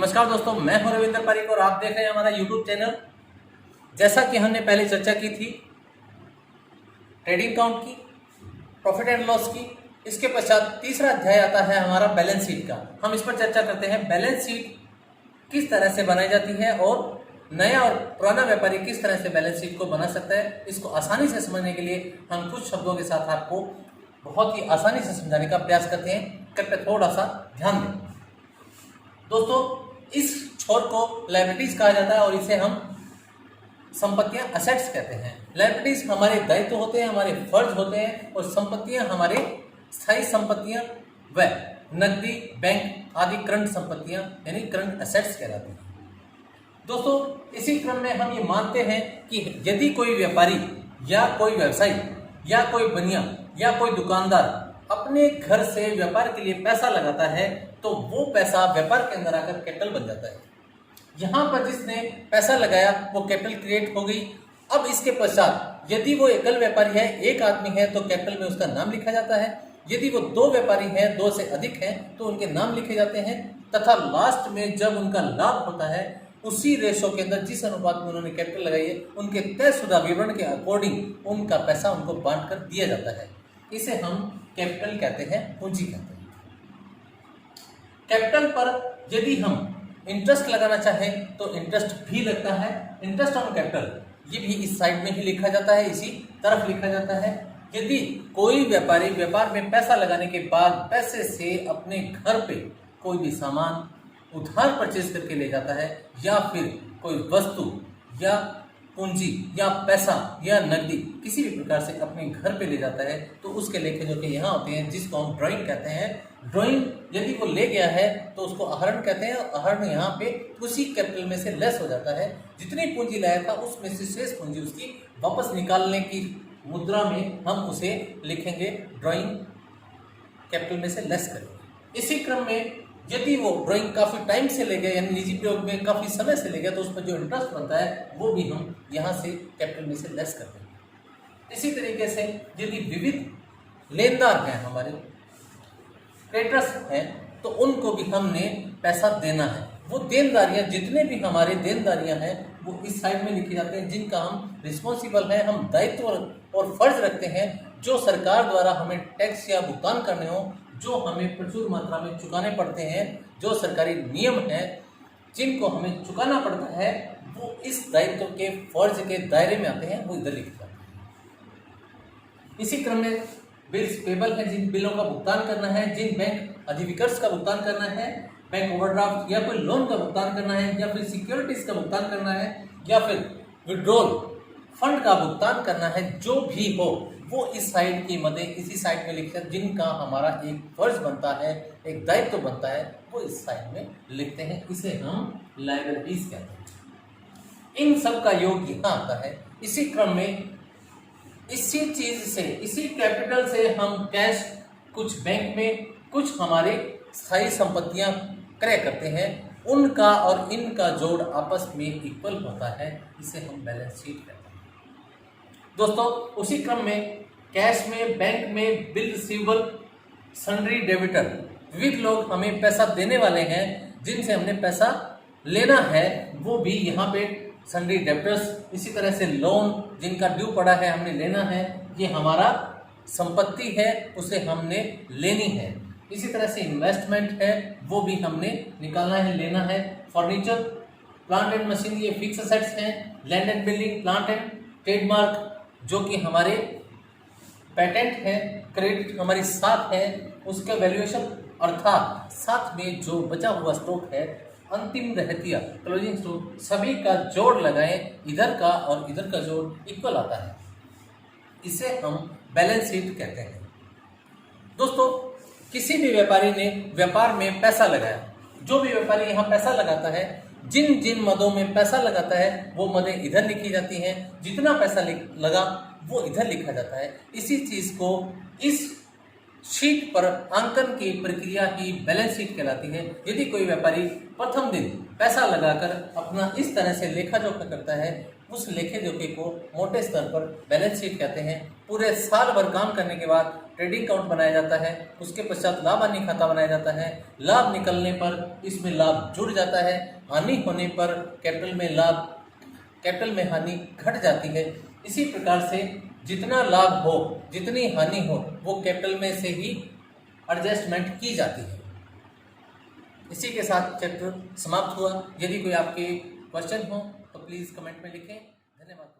नमस्कार दोस्तों, मैं हूं रविंद्र पारिक और आप देख रहे हैं हमारा YouTube चैनल। जैसा कि हमने पहले चर्चा की थी ट्रेडिंग अकाउंट की, प्रॉफिट एंड लॉस की, इसके पश्चात तीसरा अध्याय आता है हमारा बैलेंस शीट का। हम इस पर चर्चा करते हैं बैलेंस शीट किस तरह से बनाई जाती है और नया और पुराना व्यापारी किस तरह से बैलेंस शीट को बना सकता है। इसको आसानी से समझने के लिए हम कुछ शब्दों के साथ आपको बहुत ही आसानी से समझाने का प्रयास करते हैं। कृपया थोड़ा सा ध्यान दें दोस्तों। इस छोर को लायबिलिटीज कहा जाता है और इसे हम संपत्तियां असेट्स कहते हैं। लायबिलिटीज हमारे दायित्व होते हैं, हमारे फर्ज होते हैं, और संपत्तियां हमारे स्थायी संपत्तियां व नकदी, बैंक आदि करंट संपत्तियां यानी करंट असेट्स कहलाती हैं। दोस्तों, इसी क्रम में हम ये मानते हैं कि यदि कोई व्यापारी या कोई व्यवसायी या कोई बनिया या कोई दुकानदार अपने घर से व्यापार के लिए पैसा लगाता है तो वो पैसा व्यापार के अंदर आकर कैपिटल बन जाता है। यहाँ पर जिसने पैसा लगाया वो कैपिटल क्रिएट हो गई। अब इसके पश्चात यदि वो एकल व्यापारी है, एक आदमी है, तो कैपिटल में उसका नाम लिखा जाता है। यदि वो दो व्यापारी हैं, दो से अधिक हैं, तो उनके नाम लिखे जाते हैं। तथा लास्ट में जब उनका लाभ होता है उसी रेशो के अंदर जिस अनुपात में उन्होंने कैपिटल लगाई है उनके तयशुदा विवरण के अकॉर्डिंग उनका पैसा उनको बांट कर दिया जाता है। इसे हम कैपिटल कहते हैं, पूंजी कहते हैं। कैपिटल पर यदि हम इंटरेस्ट लगाना चाहें तो इंटरेस्ट भी लगता है। इंटरेस्ट ऑन कैपिटल ये भी इस साइड में ही लिखा जाता है, इसी तरफ लिखा जाता है। यदि कोई व्यापारी व्यापार में पैसा लगाने के बाद पैसे से अपने घर पे कोई भी सामान उधार परचेज करके ले जाता है या फिर कोई वस्तु या पूंजी या पैसा या नकदी किसी भी प्रकार से अपने घर पे ले जाता है तो उसके लेखे जोखे यहाँ होते हैं, जिसको हम ड्राइंग कहते हैं। ड्राइंग यदि वो ले गया है तो उसको आहरण कहते हैं। आहरण यहाँ पे उसी कैपिटल में से लेस हो जाता है। जितनी पूंजी लाया था उसमें से शेष पूंजी उसकी वापस निकालने की मुद्रा में हम उसे लिखेंगे ड्राइंग कैपिटल में से लेस करेंगे। इसी क्रम में यदि वो ड्राइंग काफी टाइम से ले गया यानी निजी प्रयोग में काफी समय से ले गया तो उस पर जो इंटरेस्ट बनता है वो भी हम यहाँ से कैपिटल में से लेस करते हैं। इसी तरीके से यदि विविध लेनदार हैं, हमारे क्रेडिटर्स हैं, तो उनको भी हमने पैसा देना है। वो देनदारियां जितने भी हमारे देनदारियां हैं वो इस साइड में लिखे जाते हैं, जिनका हम रिस्पॉन्सिबल हैं, हम दायित्व और फर्ज रखते हैं। जो सरकार द्वारा हमें टैक्स या भुगतान करने हो, जो हमें प्रचुर मात्रा में चुकाने पड़ते हैं, जो सरकारी नियम हैं जिनको हमें चुकाना पड़ता है, वो इस दायित्व के फर्ज के दायरे में आते हैं, वो इधर लिखे जाते हैं। इसी क्रम में बिल्स पेबल है, जिन बिलों का भुगतान करना है, जिन बैंक अधिविकर्ष का भुगतान करना है, बैंक ओवरड्राफ्ट या कोई लोन का भुगतान करना है, या फिर सिक्योरिटीज का भुगतान करना है, या फिर विड्रॉल फंड का भुगतान करना है, जो भी हो वो इस साइड की मदद इसी साइड में लिखते हैं। जिनका हमारा एक फर्ज बनता है, एक दायित्व बनता है, वो इस साइड में लिखते हैं। इसे हम लायबिलिटीज कहते हैं। इन सब का योग यहाँ आता है। इसी क्रम में इसी चीज से, इसी कैपिटल से हम कैश कुछ बैंक में, कुछ हमारे स्थायी संपत्तियां क्रय करते हैं। उनका और इनका जोड़ आपस में इक्वल होता है। इसे हम बैलेंस शीट कहते हैं। दोस्तों, उसी क्रम में कैश में, बैंक में, बिल रिसीवेबल, सन्ड्री डेबिटर, विविध लोग हमें पैसा देने वाले हैं जिनसे हमने पैसा लेना है, वो भी यहाँ पे सन्ड्री डेबिटर्स। इसी तरह से लोन जिनका ड्यू पड़ा है हमने लेना है, ये हमारा संपत्ति है, उसे हमने लेनी है। इसी तरह से इन्वेस्टमेंट है, वो भी हमने निकालना है, लेना है। फर्नीचर, प्लांट एंड मशीन, ये फिक्स असेट्स हैं। Land and building, plant and trademark जो कि हमारे पेटेंट है। क्रेडिट हमारी साथ है, उसका वैल्यूएशन अर्थात साथ में जो बचा हुआ स्टॉक है, अंतिम रहतिया क्लोजिंग स्टॉक, सभी का जोड़ लगाएं, इधर का और इधर का जोड़ इक्वल आता है। इसे हम बैलेंस शीट कहते हैं। दोस्तों, किसी भी व्यापारी ने व्यापार में पैसा लगाया, जो भी व्यापारी यहाँ पैसा लगाता है, जिन जिन मदों में पैसा लगाता है वो मदें इधर लिखी जाती हैं, जितना पैसा लगा वो इधर लिखा जाता है। इसी चीज को इस शीट पर अंकन की प्रक्रिया ही बैलेंस शीट कहलाती है। यदि कोई व्यापारी प्रथम दिन पैसा लगाकर अपना इस तरह से लेखा जोखा करता है, उस लेखे जोखे को मोटे स्तर पर बैलेंस शीट कहते हैं। पूरे साल भर काम करने के बाद ट्रेडिंग अकाउंट बनाया जाता है, उसके पश्चात लाभ हानि खाता बनाया जाता है। लाभ निकलने पर इसमें लाभ जुड़ जाता है, हानि होने पर कैपिटल में लाभ, कैपिटल में हानि घट जाती है। इसी प्रकार से जितना लाभ हो, जितनी हानि हो, वो कैपिटल में से ही एडजस्टमेंट की जाती है। इसी के साथ चैप्टर समाप्त हुआ। यदि कोई आपके क्वेश्चन हो तो प्लीज़ कमेंट में लिखें। धन्यवाद।